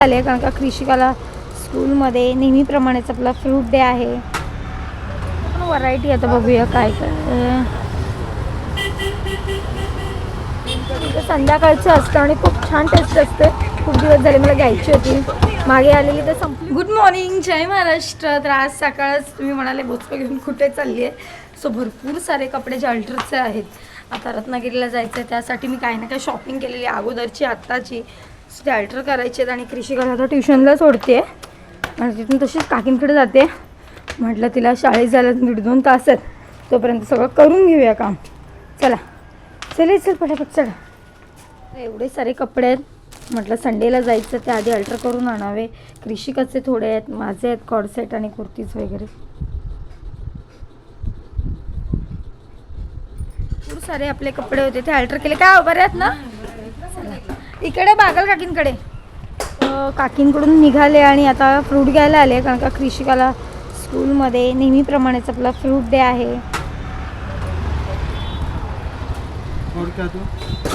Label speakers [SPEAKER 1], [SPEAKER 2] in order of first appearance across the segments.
[SPEAKER 1] आले कारण का कृषिकाला स्कूलमध्ये नेहमीप्रमाणेच आपला फ्रूट डे आहे. पण व्हरायटी आता बघूया काय काय. संध्याकाळचं असतं आणि खूप छान टेस्ट असते. खूप दिवस झाले मला घ्यायची होती, मागे आलेली तर संपली. गुड मॉर्निंग, जय महाराष्ट्र. तर आज सकाळच तुम्ही म्हणाले बोचकं घेऊन कुठे चालली आहे. सो भरपूर सारे कपडे जे अल्टरचे आहेत. आता रत्नागिरीला जायचं आहे, त्यासाठी मी काही ना काही शॉपिंग केलेली अगोदरची आत्ताची. सो ते अल्टर करायचे आहेत आणि कृषिकाला आता ट्युशनला सोडते आणि तिथून तशीच काकींकडे जाते. म्हटलं तिला शाळेत जायला 1.5-2 तास आहेत, तोपर्यंत सगळं करून घेऊया काम. चला चल पटापट चला. एवढे सारे कपडे आहेत, म्हटलं संडेला जायचं ते आधी अल्टर करून आणावे. कृषिकाचे थोडे आहेत, माझे आहेत कॉर्डसेट आणि कुर्तीज वगैरे. खूप सारे आपले कपडे होते ते अल्टर केले. काय बरे आहेत ना. इकडे बागल काकींकडे. काकींकडून निघाले आणि आता फ्रूट घ्यायला आले कारण का कृषिकाला स्कूलमध्ये नेहमीप्रमाणेच आपला फ्रूट डे आहे.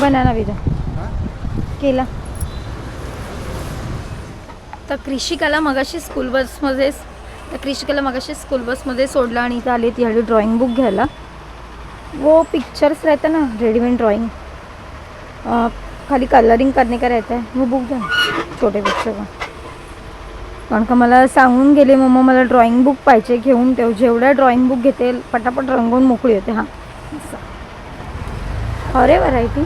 [SPEAKER 1] बनाना विदा केला. तर कृषिकाला मगाशी स्कूल बसमध्ये सोडलं आणि इथं आले ती हल्ली ड्रॉइंग बुक घ्यायला. वो पिक्चर्स रहता ना रेडीमेड ड्राइंग, खाली कलरिंग करने का रहता है, वो बुक द्या छोटे बच्चों का. कारण का मला सांगून गेले मम्मा मला ड्रॉइंग बुक पाहिजे, घेऊन ठेव. जेवढ्या ड्रॉइंग बुक घेते पटापट रंगवून मोकळी होते. हां अरे व्हरायटी.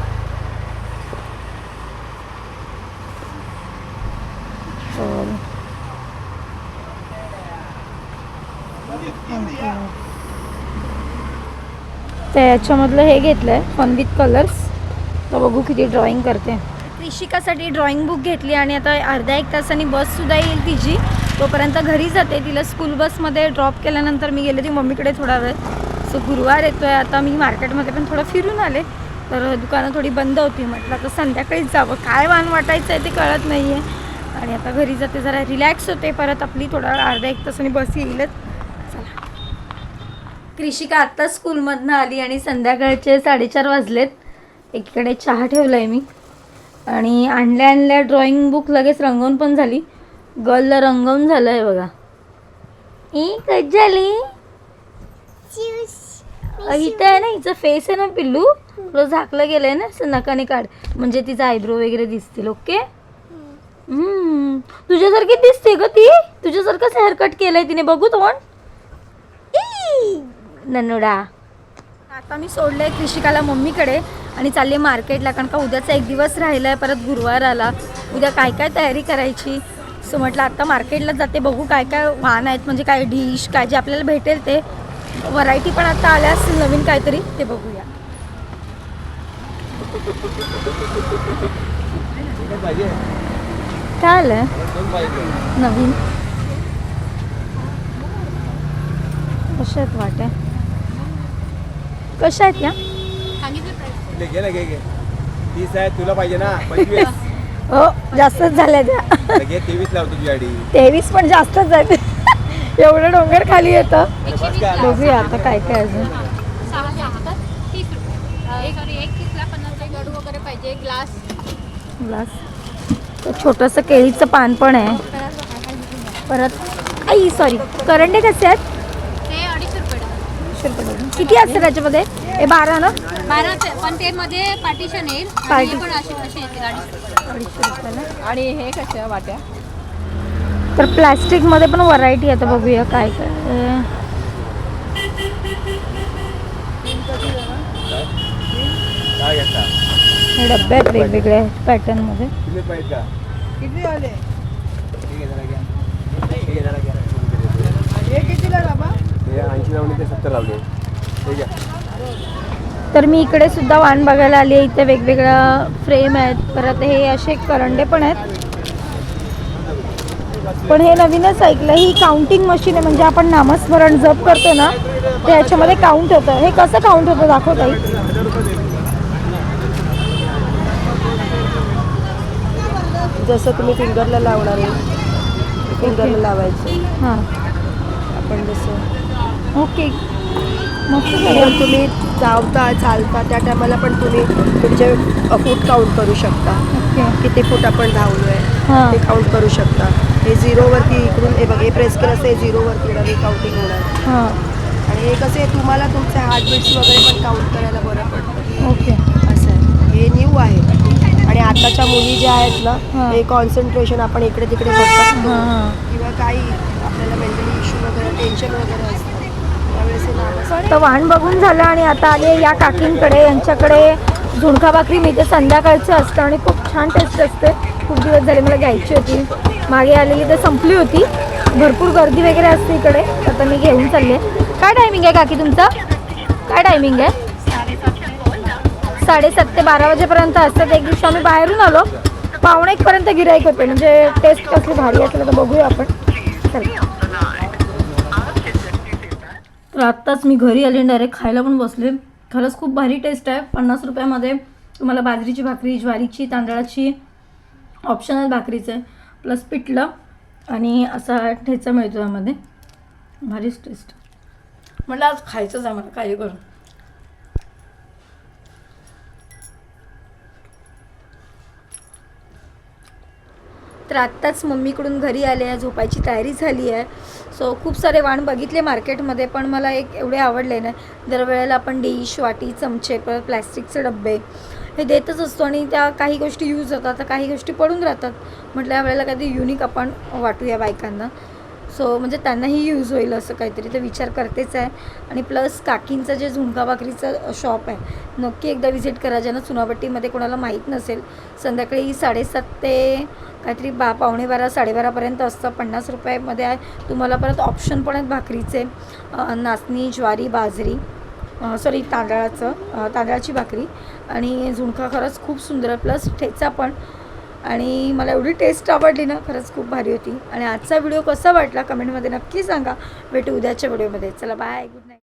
[SPEAKER 1] तर याच्यामधलं हे घेतलं आहे फन विथ कलर्स. तर बघू किती ड्रॉइंग करते. कृषिकासाठी ड्रॉइंग बुक घेतली आणि आता अर्ध्या 1 तासांनी बससुद्धा येईल तिची. तोपर्यंत घरी जाते. तिला स्कूल बसमध्ये ड्रॉप केल्यानंतर मी गेले ती मम्मीकडे थोडा वेळ. सो गुरुवार येतो आहे. आता मी मार्केटमध्ये पण थोडं फिरून आले, तर दुकानं थोडी बंद होती. म्हटलं आता संध्याकाळीच जावं, काय वाण वाटायचं आहे ते कळत नाही आहे. आणि आता घरी जाते, जरा रिलॅक्स होते. परत आपली थोडा अर्ध्या 1 तासांनी बस येईलच. चला. कृषिका आत्ता स्कूलमधनं आली आणि संध्याकाळचे 4:30 वाजलेत. एकीकडे चहा ठेवला आहे मी आणि आणल्या ड्रॉइंग बुक लगेच रंगवून पण झाली. गर्लला रंगवून झालं आहे बघा. कधी झाली. इथं आहे ना हिचं फेस आहे ना पिल्लू, थोडं झाकलं गेलं आहे ना, असं नकाने काढ म्हणजे तिचा आयब्रो वगैरे दिसतील. ओके. तुझ्यासारखी दिसते ग ती. तुझ्यासारखंच हेअरकट केलंय तिने. बघू तोंड ननुडा. आता मी सोडलंय कृषिकाला मम्मीकडे आणि चालले मार्केटला कारण का उद्याचा 1 दिवस राहिला आहे. परत गुरुवार आला, उद्या काय काय तयारी करायची. सो म्हटलं आता मार्केटला जाते, बघू काय काय वाहन आहेत, म्हणजे काय डिश काय जे आपल्याला भेटेल ते. व्हरायटी पण आता आल्या असतील नवीन काहीतरी, ते बघूया. काय आलं नवीन. कशा आहेत वाट्या, कशा आहेत या.
[SPEAKER 2] तुला पाहिजे ना 25.
[SPEAKER 1] हो जास्तच झाल्या त्या.
[SPEAKER 2] 23 लावतो तुझी गाडी.
[SPEAKER 1] 23 पण जास्तच आहेत. एवढं डोंगर खाली येतं. बघूया आता काय काय अजून. ग्लास छोटंसं केळीचं पान पण आहे. परत सॉरी करंडे कसे आहेत.
[SPEAKER 3] ते 250 रुपये.
[SPEAKER 1] किती असतं त्याच्यामध्ये. हे 12 ना.
[SPEAKER 3] 12 पण ते मध्ये पार्टिशन येईल.
[SPEAKER 1] पार्टी
[SPEAKER 3] पण असे येतील
[SPEAKER 1] 250 रुपयाला.
[SPEAKER 3] आणि हे कशा वाट्या.
[SPEAKER 1] तर प्लॅस्टिकमध्ये पण व्हरायटी आहे. आता बघूया काय काय. हे डब्बे आहेत वेगवेगळ्या पॅटर्नमध्ये.
[SPEAKER 2] किती आले.
[SPEAKER 1] तर मी इकडे सुद्धा वाण बघायला आली आहे. इथे वेगवेगळ्या फ्रेम आहेत. परत हे असे करंडे पण आहेत. पण हे नवीनच ऐकलं, ही काउंटिंग मशीन आहे. म्हणजे आपण नामस्मरण जप करतो ना, ते याच्यामध्ये काउंट होतं. हे कसं काउंट होतं दाखवता येईल.
[SPEAKER 4] जसं तुम्ही फिंगरला लावणार आहे, फिंगरला लावायचं.
[SPEAKER 1] हां
[SPEAKER 4] आपण जसं
[SPEAKER 1] ओके. मस्त.
[SPEAKER 4] तुम्ही धावता चालता त्या टायमाला पण तुम्ही तुमचे फूट काउंट करू शकता.
[SPEAKER 1] ओके.
[SPEAKER 4] किती फूट आपण धावलो आहे.
[SPEAKER 1] हां.
[SPEAKER 4] ते काउंट करू शकता. हे झिरोवरती इकडून हे बघ हे प्रेस केलं असतं हे झिरोवरती येणार हे काउंटिंग होणार.
[SPEAKER 1] हां.
[SPEAKER 4] आणि हे कसे तुम्हाला तुमचे हार्टबीट्स वगैरे पण काउंट करायला बरं पडतं.
[SPEAKER 1] ओके.
[SPEAKER 4] असं आहे. हे न्यू आहे. आणि आताच्या मुली ज्या आहेत ना
[SPEAKER 1] हां.
[SPEAKER 4] हे कॉन्सन्ट्रेशन आपण इकडे तिकडे बघतो
[SPEAKER 1] हां हां.
[SPEAKER 4] किंवा काही आपल्याला मेंटली इश्यू वगैरे टेन्शन वगैरे असतं त्यावेळेस हे नाव
[SPEAKER 1] तर वाण बघून झालं आणि आता आले या काकींकडे. यांच्याकडे झुणका भाकरी मिळते, संध्याकाळचं असतं आणि खूप छान टेस्ट असते. खूप दिवस झाले मला घ्यायची होती, मागे आलेली तर संपली होती. भरपूर गर्दी वगैरे असते इकडे. आता मी घेऊन चालले. काय टायमिंग आहे काकी तुमचा? काय टायमिंग आहे? 7:30 ते 12 वाजेपर्यंत असतात. एक दिवशी आम्ही बाहेरून आलो 1:45पर्यंत गिराईक होते. म्हणजे टेस्ट कसली भारी असेल तर बघूया आपण. चल. तर आत्ताच मी घरी आले डायरेक्ट खायला पण बसले. खरंच खूप भारी टेस्ट आहे. 50 रुपयामध्ये तुम्हाला बाजरीची भाकरी, ज्वारीची, तांदळाची, ऑप्शनल भाकरीचं आहे, प्लस पिठलं आणि असा ठेचा मिळतो यामध्ये. भारीच टेस्ट. म्हटलं आज खायचंच आहे मला काही करून. तर आत्ताच मम्मीकडून घरी आले आहे, झोपायची तयारी झाली आहे. सो खूप सारे वाण बघितले मार्केटमध्ये, पण मला एक एवढे आवडले नाही. दरवेळेला आपण डिश, वाटी, चमचे, परत प्लॅस्टिकचे डब्बे हे देतच असतो आणि त्या काही गोष्टी यूज होतात तर काही गोष्टी पडून राहतात. म्हटलं यावेळेला काहीतरी युनिक आपण वाटूया बायकांना. सो म्हणजे त्यांनाही यूज होईल असं काहीतरी तर विचार करतेच आहे. आणि प्लस काकींचं जे झुणका भाकरीचं शॉप आहे नक्की एकदा विजिट करा. ज्यांना चुनाभट्टीमध्ये कोणाला माहीत नसेल. संध्याकाळी 7:30 ते काहीतरी 12:15 12:30पर्यंत असतं. 50 रुपयामध्ये आहे. तुम्हाला परत ऑप्शन पण आहेत भाकरीचे, नाचणी, ज्वारी, बाजरी, तांदळाची भाकरी आणि झुणका खरंच खूप सुंदर आहे. प्लस ठेचा पण. आणि मला एवढी टेस्ट आवडली ना, खरंच खूप भारी होती. आणि आजचा व्हिडिओ कसा वाटला कमेंटमध्ये नक्की सांगा. भेटू उद्याच्या व्हिडिओमध्ये. चला बाय, गुड नाईट.